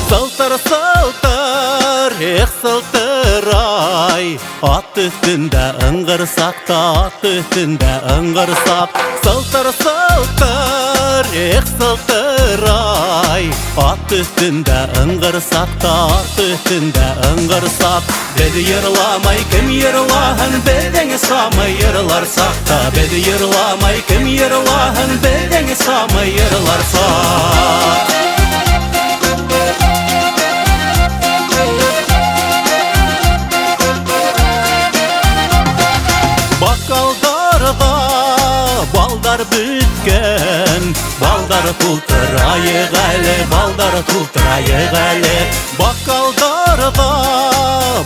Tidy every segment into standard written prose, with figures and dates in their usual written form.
Сылтыр, сылтыр, эх сылтыр ай, ат үстінде ыңғырсақ та, ат үстінде ыңғырсақ. Сылтыр, сылтыр, эх сылтыр ай, ат үстінде ыңғырсақ та, ат үстінде ыңғырсақ. Беді ерламай кім ерлағын, бедіңі самай ерларсақ та, беді ерламай кім ерлағын, бедіңі самай ерларсақ. Bakkaldarda balдар bütken, balдар tultırayıq əli, balдар tultırayıq əli. Bakkaldarda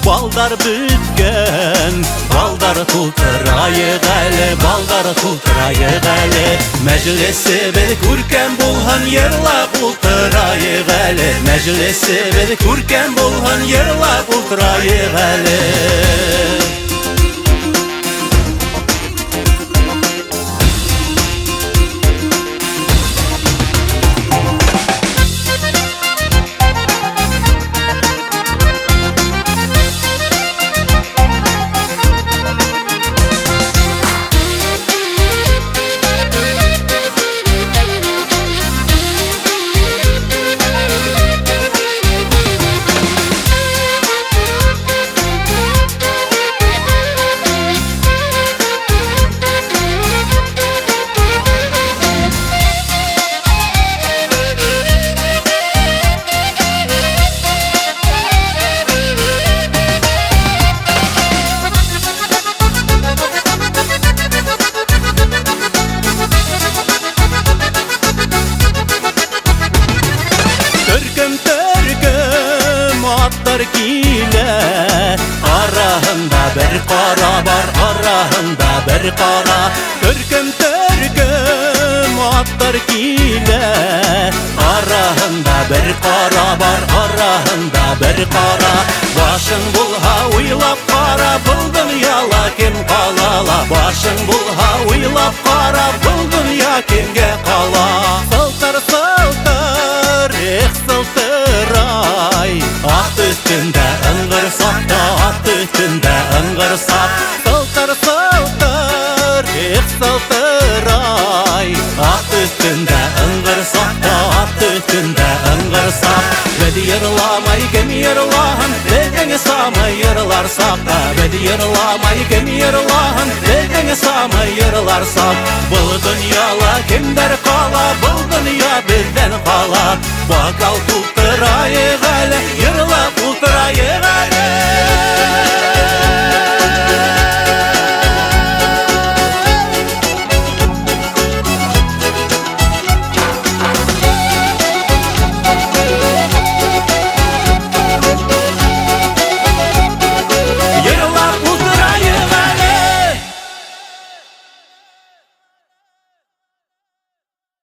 balдар bütken, balдар tultırayıq əli, balдар tultırayıq əli. Məclisi bir kurken bulhan yerla bultırayıq əli, məclisi bir kurken bulhan yerla bultırayıq əli. Kile arahında bir qara var, arahında bir qara. Türküm türküm atlar kile arahında bir qara var, arahında bir qara. Başın bulha uylap qara, bu dünyala kim qalala. Başın bulha uylap qara, bu dünya kimge qala. Sıltır sıltır, eh sıltır ay, at üstünde ыңғырсақ та, at üstünde ыңғырсақ. Сылтыр, сылтыр, эх сылтыр ай, at üstünde ыңғырсақ та, at üstünde ыңғырсақ. Беді ерламай кем ерлағын, бедіңі самай ерларсақ та, беді ерламай кем ерлағын, бедіңі самай ерларсақ. Бұл дүнияла кемдер қала, бұл дүния бізден қала. Бақал тұлтырайық әлі, ерлап ұлтырайық әлі.